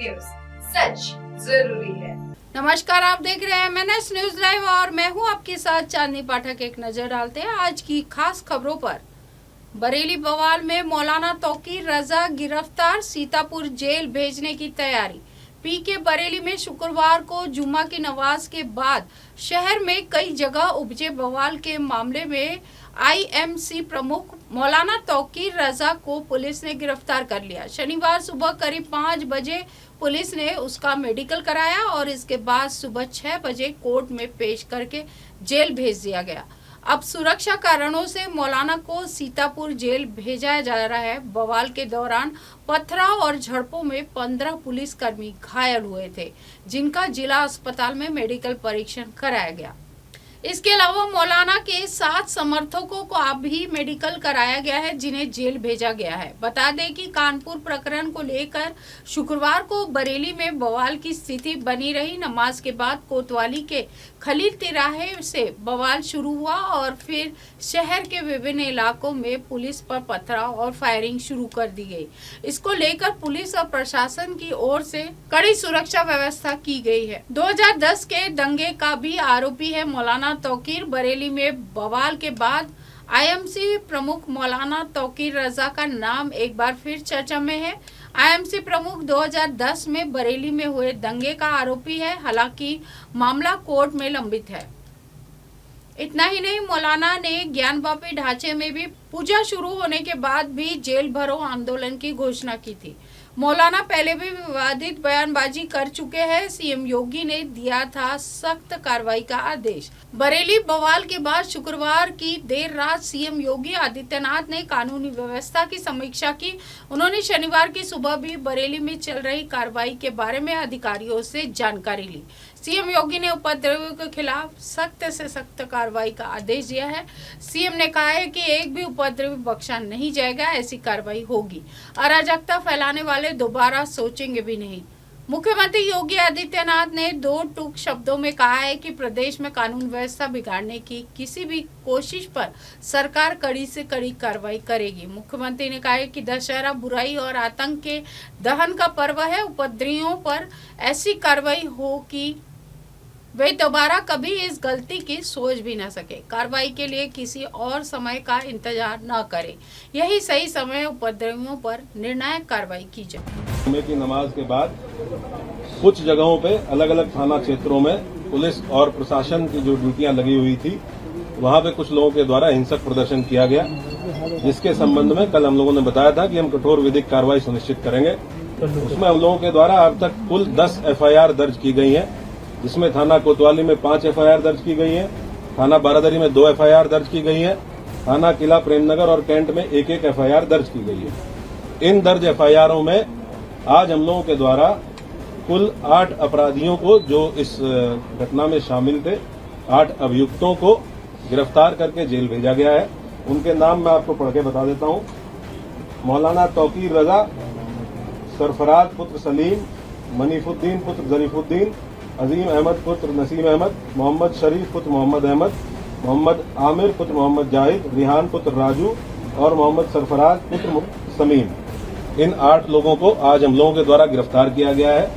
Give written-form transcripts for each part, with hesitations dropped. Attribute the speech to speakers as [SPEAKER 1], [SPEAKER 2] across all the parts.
[SPEAKER 1] News, सच जरूरी है।
[SPEAKER 2] नमस्कार, आप देख रहे हैं MNS न्यूज लाइव और मैं हूं आपके साथ चांदनी पाठक। एक नजर डालते हैं आज की खास खबरों पर। बरेली बवाल में मौलाना तौकीर रजा गिरफ्तार, सीतापुर जेल भेजने की तैयारी। पीके बरेली में शुक्रवार को जुम्मा की नमाज के बाद शहर में कई जगह उपजे बवाल के मामले में IMC प्रमुख मौलाना तौकीर रजा को पुलिस ने गिरफ्तार कर लिया। शनिवार सुबह करीब 5 बजे पुलिस ने उसका मेडिकल कराया और इसके बाद सुबह 6 बजे कोर्ट में पेश करके जेल भेज दिया गया। अब सुरक्षा कारणों से मौलाना को सीतापुर जेल भेजा जा रहा है। बवाल के दौरान पथराव और झड़पों में 15 पुलिसकर्मी घायल हुए थे, जिनका जिला अस्पताल में मेडिकल परीक्षण कराया गया। इसके अलावा मौलाना के 7 समर्थकों को अब भी मेडिकल कराया गया है, जिन्हें जेल भेजा गया है। बता दें कि कानपुर प्रकरण को लेकर शुक्रवार को बरेली में बवाल की स्थिति बनी रही। नमाज के बाद कोतवाली के खलील तिराहे से बवाल शुरू हुआ और फिर शहर के विभिन्न इलाकों में पुलिस पर पथराव और फायरिंग शुरू कर दी गई। इसको लेकर पुलिस और प्रशासन की ओर से कड़ी सुरक्षा व्यवस्था की गई है। 2010 के दंगे का भी आरोपी है मौलाना तौकीर। बरेली में बवाल के बाद IMC प्रमुख मौलाना तौकीर रजा का नाम एक बार फिर चर्चा में है। IMC प्रमुख 2010 में बरेली में हुए दंगे का आरोपी है। हालांकि मामला कोर्ट में लंबित है। इतना ही नहीं, मौलाना ने ज्ञानवापी ढांचे में भी पूजा शुरू होने के बाद भी जेल भरो आंदोलन की घोषणा की थी। मौलाना पहले भी विवादित बयानबाजी कर चुके हैं। CM योगी ने दिया था सख्त कार्रवाई का आदेश। बरेली बवाल के बाद शुक्रवार की देर रात CM योगी आदित्यनाथ ने कानूनी व्यवस्था की समीक्षा की। उन्होंने शनिवार की सुबह भी बरेली में चल रही कार्रवाई के बारे में अधिकारियों से जानकारी ली। CM योगी ने उपद्रवियों के खिलाफ सख्त से सख्त कार्रवाई का आदेश दिया है। CM ने कहा है कि एक भी उपद्रवी बख्शा नहीं जाएगा, ऐसी कार्रवाई होगी। अराजकता फैलाने वाले दोबारा सोचेंगे भी नहीं। मुख्यमंत्री योगी आदित्यनाथ ने 2 टूक शब्दों में कहा है कि प्रदेश में कानून व्यवस्था बिगाड़ने की किसी भी कोशिश पर सरकार कड़ी से कड़ी कार्रवाई करेगी। मुख्यमंत्री ने कहा है कि दशहरा बुराई और आतंक के दहन का पर्व है। उपद्रवियों पर ऐसी कार्रवाई हो कि वे दोबारा कभी इस गलती की सोच भी न सके। कार्रवाई के लिए किसी और समय का इंतजार न करें। यही सही समय उपद्रवियों पर निर्णायक कार्रवाई की जाए।
[SPEAKER 3] जुम्मे की नमाज के बाद कुछ जगहों पे अलग अलग थाना क्षेत्रों में पुलिस और प्रशासन की जो ड्यूटियां लगी हुई थी, वहां पे कुछ लोगों के द्वारा हिंसक प्रदर्शन किया गया, जिसके संबंध में कल हम लोगों ने बताया था कि हम कठोर विधिक कार्रवाई सुनिश्चित करेंगे। उसमें हम लोगों के द्वारा अब तक कुल 10 FIR दर्ज की गई है, जिसमें थाना कोतवाली में 5 FIR दर्ज की गई है, थाना बारादरी में 2 FIR दर्ज की गई है, थाना किला प्रेमनगर और कैंट में 1-1 FIR दर्ज की गई है। इन दर्ज FIRों में आज हम लोगों के द्वारा कुल 8 अपराधियों को, जो इस घटना में शामिल थे, 8 अभियुक्तों को गिरफ्तार करके जेल भेजा गया है। उनके नाम मैं आपको पढ़ के बता देता हूं। मौलाना तौकीर रजा, सरफराज पुत्र सलीम, मनीफुद्दीन पुत्र जरीफुद्दीन, अजीम अहमद पुत्र नसीम अहमद, मोहम्मद शरीफ पुत्र मोहम्मद अहमद, मोहम्मद आमिर पुत्र मोहम्मद जाहिद, रिहान पुत्र राजू और मोहम्मद सरफराज पुत्र समीम। इन 8 लोगों को आज हम लोगों के द्वारा गिरफ्तार किया गया है।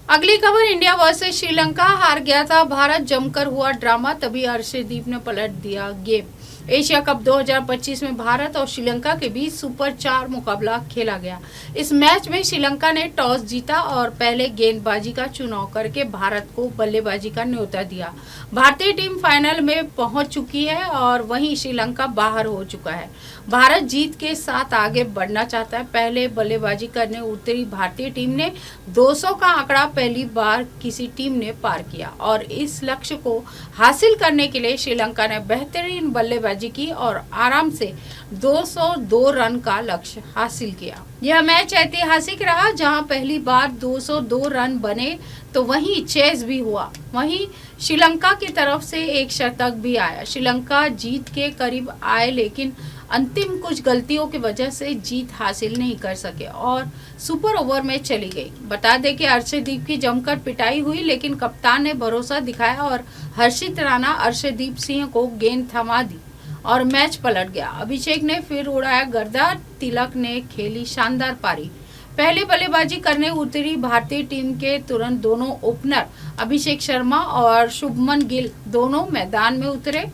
[SPEAKER 2] अगली खबर, इंडिया वर्सेस श्रीलंका हार गया था भारत, जमकर हुआ ड्रामा, तभी अर्शदीप ने पलट दिया गेम। एशिया कप 2025 में भारत और श्रीलंका के बीच सुपर 4 मुकाबला खेला गया। इस मैच में श्रीलंका ने टॉस जीता और पहले गेंदबाजी का चुनाव करके भारत को बल्लेबाजी का न्योता दिया। भारतीय टीम फाइनल में पहुंच चुकी है और वहीं श्रीलंका बाहर हो चुका है। भारत जीत के साथ आगे बढ़ना चाहता है। पहले बल्लेबाजी करने उतरी भारतीय टीम ने 200 का आंकड़ा पहली बार किसी टीम ने पार किया और इस लक्ष्य को हासिल करने के लिए श्रीलंका ने बेहतरीन बल्लेबाजी की और आराम से 202 रन का लक्ष्य हासिल किया। यह मैच ऐतिहासिक रहा, जहां पहली बार 202 रन बने तो वहीं चेज भी हुआ। वहीं श्रीलंका की तरफ से एक शतक भी आया। श्रीलंका जीत के करीब आए, लेकिन अंतिम कुछ गलतियों की वजह से जीत हासिल नहीं कर सके और सुपर ओवर में चली गई। बता दें कि अर्शदीप की जमकर पिटाई हुई, लेकिन कप्तान ने भरोसा दिखाया और हर्षित राणा अर्शदीप सिंह को गेंद थमा दी और मैच पलट गया। अभिषेक ने फिर उड़ाया गर्दा, तिलक ने खेली शानदार पारी। पहले बल्लेबाजी करने उतरी भारतीय टीम के तुरंत दोनों ओपनर अभिषेक शर्मा और शुभमन गिल दोनों मैदान में उतरे,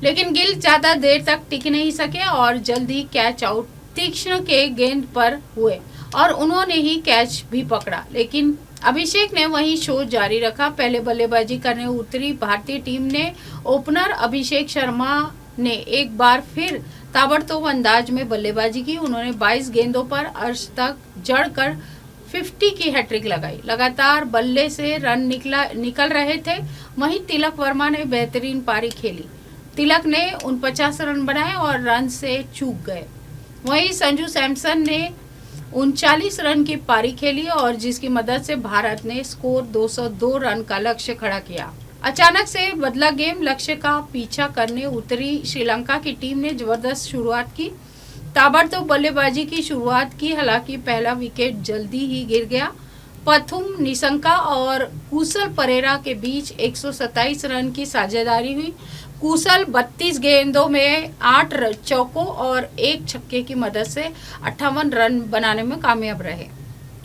[SPEAKER 2] लेकिन गिल ज्यादा देर तक टिक नहीं सके और जल्द ही कैच आउट तीक्ष्ण के गेंद पर हुए और उन्होंने ही कैच भी पकड़ा, लेकिन अभिषेक ने वही शो जारी रखा। पहले बल्लेबाजी करने उतरी भारतीय टीम ने ओपनर अभिषेक शर्मा ने एक बार फिर ताबड़तोड़ अंदाज में बल्लेबाजी की। उन्होंने 22 गेंदों पर अर्धशतक जड़कर 50 की हैट्रिक लगाई। लगातार बल्ले से रन निकल रहे थे। वहीं तिलक वर्मा ने बेहतरीन पारी खेली। तिलक ने 49 रन बनाए और रन से चूक गए। वहीं संजू सैमसन ने 39 रन की पारी खेली और जिसकी मदद से भारत ने स्कोर 202 रन का लक्ष्य खड़ा किया। अचानक से बदला गेम, लक्ष्य का पीछा करने उतरी श्रीलंका की टीम ने जबरदस्त शुरुआत की। ताबड़तोड़ बल्लेबाजी की शुरुआत की, हालांकि पहला विकेट जल्दी ही गिर गया। पथुम निशंका और कुशल परेरा के बीच 127 रन की साझेदारी हुई। कुशल 32 गेंदों में 8 चौकों और 1 छक्के की मदद से 58 रन बनाने में कामयाब रहे।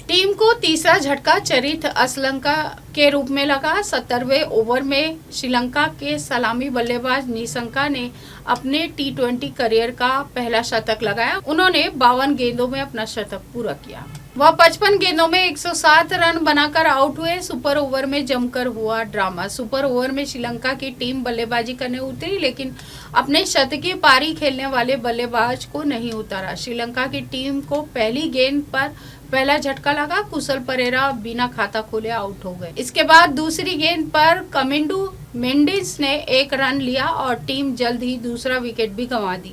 [SPEAKER 2] टीम को तीसरा झटका चरित असलंका के रूप में लगा। 70वें ओवर में श्रीलंका के सलामी बल्लेबाज निशंका ने अपने T20 करियर का पहला शतक लगाया। उन्होंने 52 गेंदों में अपना शतक पूरा किया। वह 55 गेंदों में 107 रन बनाकर आउट हुए। सुपर ओवर में जमकर हुआ ड्रामा। सुपर ओवर में श्रीलंका की टीम बल्लेबाजी करने उतरी, लेकिन अपने शतकीय पारी खेलने वाले बल्लेबाज को नहीं उतारा। श्रीलंका की टीम को पहली गेंद पर पहला झटका लगा। कुशल परेरा बिना खाता खोले आउट हो गए। इसके बाद दूसरी गेंद पर कमिंडू मेंडिस ने 1 रन लिया और टीम जल्द ही दूसरा विकेट भी गंवा दी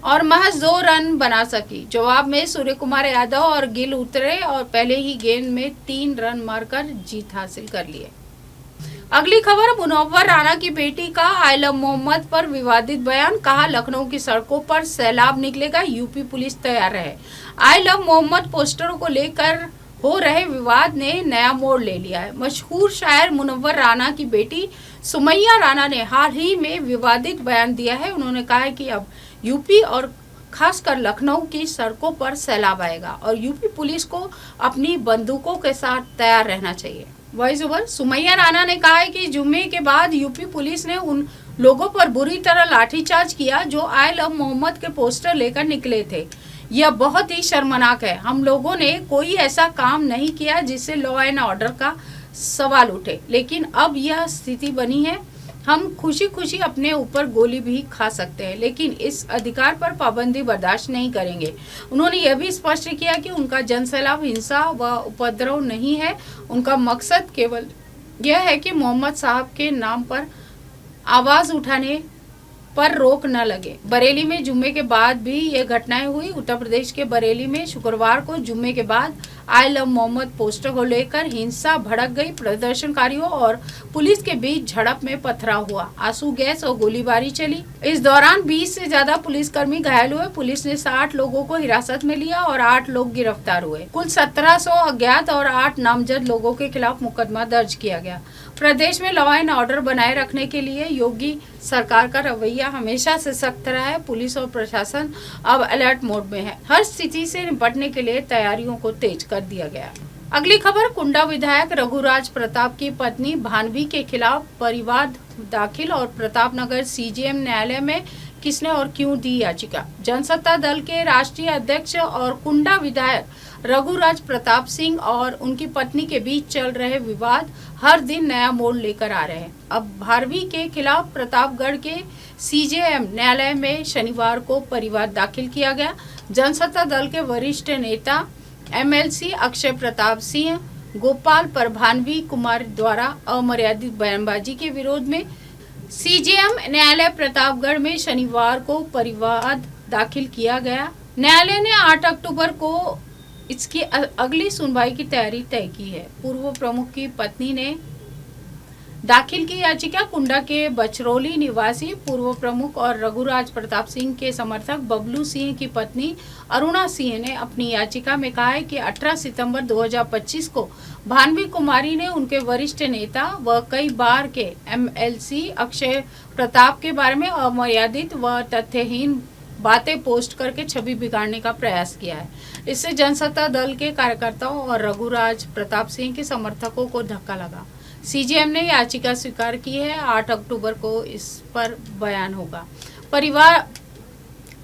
[SPEAKER 2] और महज 2 रन बना सकी। जवाब में सूर्य कुमार यादव और गिल उतरे और पहले ही गेंद में 3 रन मारकर जीत हासिल कर लिए। अगली खबर, मुनव्वर राणा की बेटी का आयला मोहम्मद पर विवादित बयान। कहा, लखनऊ की सड़कों पर सैलाब निकलेगा, यूपी पुलिस तैयार है। आयला मोहम्मद पोस्टरों को लेकर हो रहे विवाद ने नया मोड़ ले लिया है। मशहूर शायर मुनव्वर राणा की बेटी सुमैया राणा ने हाल ही में विवादित बयान दिया है। उन्होंने कहा है कि अब यूपी और खासकर लखनऊ की सड़कों पर सैलाब आएगा और यूपी पुलिस को अपनी बंदूकों के साथ तैयार रहना चाहिए। Voice over. सुमैया राणा ने कहा है कि जुम्मे के बाद यूपी पुलिस ने उन लोगों पर बुरी तरह लाठीचार्ज किया जो आई लव मोहम्मद के पोस्टर लेकर निकले थे। यह बहुत ही शर्मनाक है। हम लोगों ने कोई ऐसा काम नहीं किया जिससे लॉ एंड ऑर्डर का सवाल उठे, लेकिन अब यह स्थिति बनी है। हम खुशी खुशी अपने ऊपर गोली भी खा सकते हैं, लेकिन इस अधिकार पर पाबंदी बर्दाश्त नहीं करेंगे। उन्होंने यह भी स्पष्ट किया कि उनका जनसैलाब हिंसा व उपद्रव नहीं है। उनका मकसद केवल यह है कि मोहम्मद साहब के नाम पर आवाज उठाने पर रोक न लगे। बरेली में जुम्मे के बाद भी ये घटनाएं हुई। उत्तर प्रदेश के बरेली में शुक्रवार को जुम्मे के बाद आई लव मोहम्मद पोस्टर को लेकर हिंसा भड़क गई। प्रदर्शनकारियों और पुलिस के बीच झड़प में पथराव हुआ। आंसू गैस और गोलीबारी चली। इस दौरान 20 से ज्यादा पुलिसकर्मी घायल हुए। पुलिस ने 60 लोगों को हिरासत में लिया और 8 लोग गिरफ्तार हुए। कुल 1700 अज्ञात और 8 नामजद लोगों के खिलाफ मुकदमा दर्ज किया गया। प्रदेश में लॉ एंड ऑर्डर बनाए रखने के लिए योगी सरकार का रवैया हमेशा से सख्त रहा है। पुलिस और प्रशासन अब अलर्ट मोड में है। हर स्थिति से निपटने के लिए तैयारियों को तेज कर दिया गया। अगली खबर, कुंडा विधायक रघुराज प्रताप की पत्नी भानवी के खिलाफ परिवाद दाखिल और प्रतापनगर सीजेएम न्यायालय में किसने और क्यों दी याचिका। जनसत्ता दल के राष्ट्रीय अध्यक्ष और कुंडा विधायक रघुराज प्रताप सिंह और उनकी पत्नी के बीच चल रहे विवाद हर दिन नया मोड़ लेकर आ रहे हैं। अब भानवी के खिलाफ प्रतापगढ़ के सीजेएम न्यायालय में शनिवार को परिवाद दाखिल किया गया। जनसत्ता दल के वरिष्ठ नेता एमएलसी अक्षय प्रताप सिंह गोपाल पर भानवी कुमार द्वारा अमर्यादित बयानबाजी के विरोध में सीजेएम न्यायालय प्रतापगढ़ में शनिवार को परिवाद दाखिल किया गया। न्यायालय ने 8 अक्टूबर को इसकी अगली सुनवाई की तैयारी तय की है। पूर्व प्रमुख की पत्नी ने दाखिल की याचिका। कुंडा के बचरौली निवासी पूर्व प्रमुख और रघुराज प्रताप सिंह के समर्थक बबलू सिंह की पत्नी अरुणा सिंह ने अपनी याचिका में कहा है कि 18 सितंबर 2025 को भानवी कुमारी ने उनके वरिष्ठ नेता व कई बार के एमएलसी अक्षय प्रताप के बारे में अमर्यादित व तथ्यहीन बातें पोस्ट करके छवि बिगाड़ने का प्रयास किया है। इससे जनसत्ता दल के कार्यकर्ताओं और रघुराज प्रताप सिंह के समर्थकों को धक्का लगा। सीजेएम ने याचिका स्वीकार की है। 8 अक्टूबर को इस पर बयान होगा। परिवार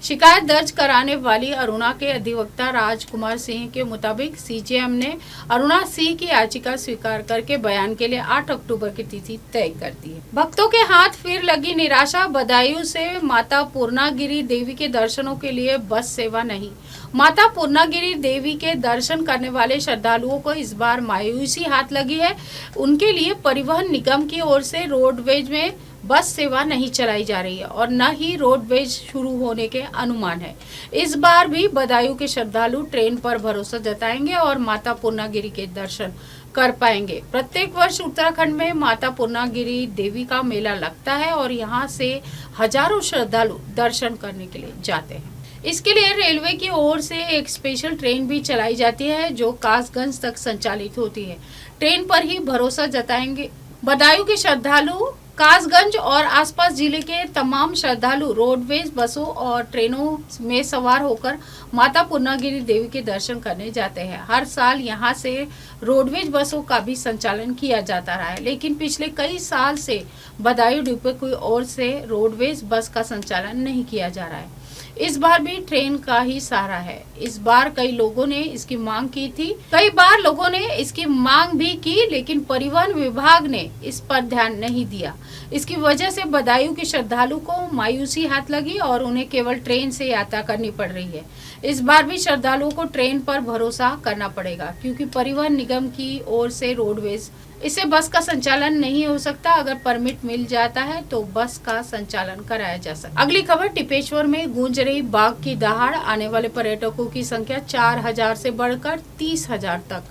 [SPEAKER 2] शिकायत दर्ज कराने वाली अरुणा के अधिवक्ता राजकुमार सिंह के मुताबिक सीजेएम ने अरुणा सिंह की याचिका स्वीकार करके बयान के लिए 8 अक्टूबर की तिथि तय कर दी है। भक्तों के हाथ फिर लगी निराशा। बदायूं से माता पूर्णागिरी देवी के दर्शनों के लिए बस सेवा नहीं। माता पूर्णागिरी देवी के दर्शन करने वाले श्रद्धालुओं को इस बार मायूसी हाथ लगी है। उनके लिए परिवहन निगम की ओर से रोडवेज में बस सेवा नहीं चलाई जा रही है और न ही रोडवेज शुरू होने के अनुमान है। इस बार भी बदायूं के श्रद्धालु ट्रेन पर भरोसा जताएंगे और माता पूर्णागिरी के दर्शन कर पाएंगे। प्रत्येक वर्ष उत्तराखंड में माता पूर्णागिरी देवी का मेला लगता है और यहाँ से हजारों श्रद्धालु दर्शन करने के लिए जाते हैं। इसके लिए रेलवे की ओर से एक स्पेशल ट्रेन भी चलाई जाती है जो कासगंज तक संचालित होती है। ट्रेन पर ही भरोसा जताएंगे। बदायूं के श्रद्धालु कासगंज और आसपास जिले के तमाम श्रद्धालु रोडवेज बसों और ट्रेनों में सवार होकर माता पूर्णागिरी देवी के दर्शन करने जाते हैं। हर साल यहां से रोडवेज बसों का भी संचालन किया जाता रहा है, लेकिन पिछले कई साल से बदायूं डिपो की ओर से रोडवेज बस का संचालन नहीं किया जा रहा है। इस बार भी ट्रेन का ही सहारा है। इस बार कई लोगों ने इसकी मांग की थी। कई बार लोगों ने इसकी मांग भी की, लेकिन परिवहन विभाग ने इस पर ध्यान नहीं दिया। इसकी वजह से बदायूं के श्रद्धालु को मायूसी हाथ लगी और उन्हें केवल ट्रेन से यात्रा करनी पड़ रही है। इस बार भी श्रद्धालुओं को ट्रेन पर भरोसा करना पड़ेगा क्योंकि परिवहन निगम की ओर से रोडवेज इससे बस का संचालन नहीं हो सकता। अगर परमिट मिल जाता है तो बस का संचालन कराया जा सकता। अगली खबर, टिपेश्वर में गूंज रही बाघ की दहाड़। आने वाले पर्यटकों की संख्या 4000 से बढ़कर 30,000 तक।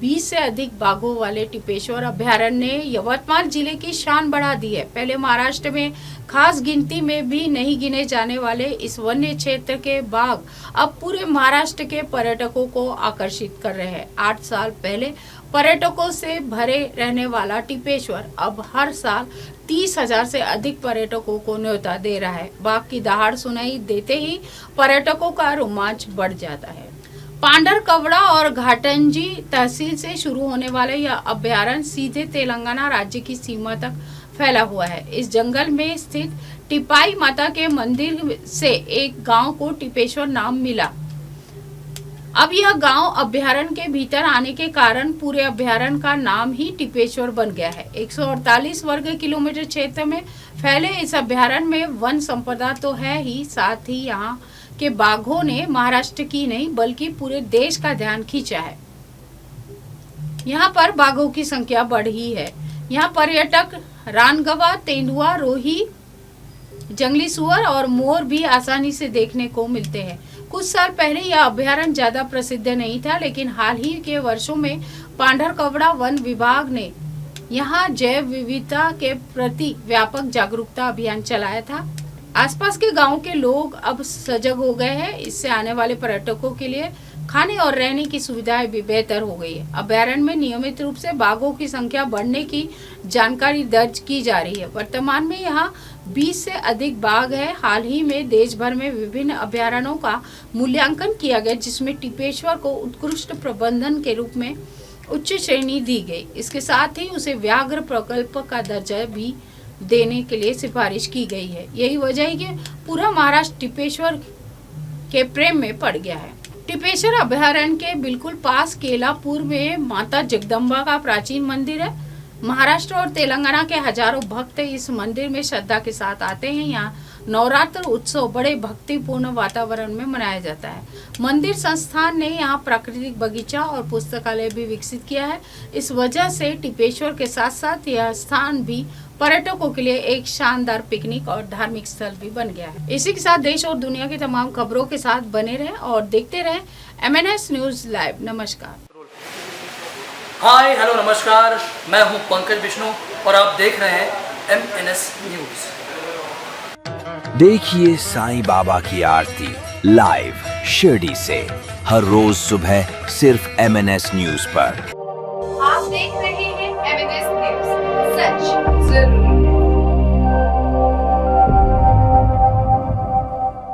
[SPEAKER 2] 20 से अधिक बाघों वाले टिपेश्वर अभयारण्य ने यवतमाल जिले की शान बढ़ा दी है। पहले महाराष्ट्र में खास गिनती में भी नहीं गिने जाने वाले इस वन्य क्षेत्र के बाघ अब पूरे महाराष्ट्र के पर्यटकों को आकर्षित कर रहे हैं। 8 साल पहले पर्यटकों से भरे रहने वाला टिपेश्वर अब हर साल 30,000 से अधिक पर्यटकों को न्योता दे रहा है। बाघ की दहाड़ सुनाई देते ही पर्यटकों का रोमांच बढ़ जाता है। पांडर कवड़ा और घाटंजी तहसील से शुरू होने वाला यह अभयारण्य सीधे तेलंगाना राज्य की सीमा तक फैला हुआ है। इस जंगल में स्थित टिपाई माता के मंदिर से एक गांव को टिपेश्वर नाम मिला। अब यह गांव अभयारण्य के भीतर आने के कारण पूरे अभयारण्य का नाम ही टिपेश्वर बन गया है। 148 वर्ग किलोमीटर क्षेत्र में फैले इस अभयारण्य में वन संपदा तो है ही, साथ ही यहाँ के बाघों ने महाराष्ट्र की नहीं बल्कि पूरे देश का ध्यान खींचा है। यहाँ पर बाघों की संख्या बढ़ी है। यहाँ पर्यटक रानगवा, तेंदुआ, रोही, जंगली सुअर और मोर भी आसानी से देखने को मिलते हैं। कुछ साल पहले यह अभयारण्य ज्यादा प्रसिद्ध नहीं था, लेकिन हाल ही के वर्षों में पांडर कवड़ा वन विभाग ने यहाँ जैव विविधता के प्रति व्यापक जागरूकता अभियान चलाया था। आसपास के गांव के लोग अब सजग हो गए हैं। इससे आने वाले पर्यटकों के लिए खाने और रहने की सुविधाएं भी बेहतर हो गई है। अभयारण्य में नियमित रूप से बाघों की संख्या बढ़ने की जानकारी दर्ज की जा रही है। वर्तमान में यहाँ 20 से अधिक बाघ है। हाल ही में देश भर में विभिन्न अभयारण्यों का मूल्यांकन किया गया, जिसमें टिपेश्वर को उत्कृष्ट प्रबंधन के रूप में उच्च श्रेणी दी गई। इसके साथ ही उसे व्याघ्र प्रकल्प का दर्जा भी देने के लिए सिफारिश की गई है। यही वजह है कि पूरा महाराष्ट्र टिपेश्वर के प्रेम में पड़ गया है। टिपेश्वर अभयारण्य के बिल्कुल पास केलापुर में माता जगदम्बा का प्राचीन मंदिर है। महाराष्ट्र और तेलंगाना के हजारों भक्त इस मंदिर में श्रद्धा के साथ आते हैं। यहाँ नवरात्र उत्सव बड़े भक्तिपूर्ण वातावरण में मनाया जाता है। मंदिर संस्थान ने यहाँ प्राकृतिक बगीचा और पुस्तकालय भी विकसित किया है। इस वजह से टिपेश्वर के साथ साथ यह स्थान भी पर्यटकों के लिए एक शानदार पिकनिक और धार्मिक स्थल भी बन गया है। इसी के साथ देश और दुनिया की तमाम खबरों के साथ बने रहें और देखते रहें MNS न्यूज लाइव। नमस्कार।
[SPEAKER 4] हाय हेलो नमस्कार, मैं हूं पंकज विष्णु और आप देख रहे हैं MNS न्यूज।
[SPEAKER 5] देखिए साईं बाबा की आरती लाइव शिरडी से हर रोज सुबह सिर्फ MNS न्यूज पर।
[SPEAKER 1] आप देख रहे हैं MNS न्यूज, सच जरूरी।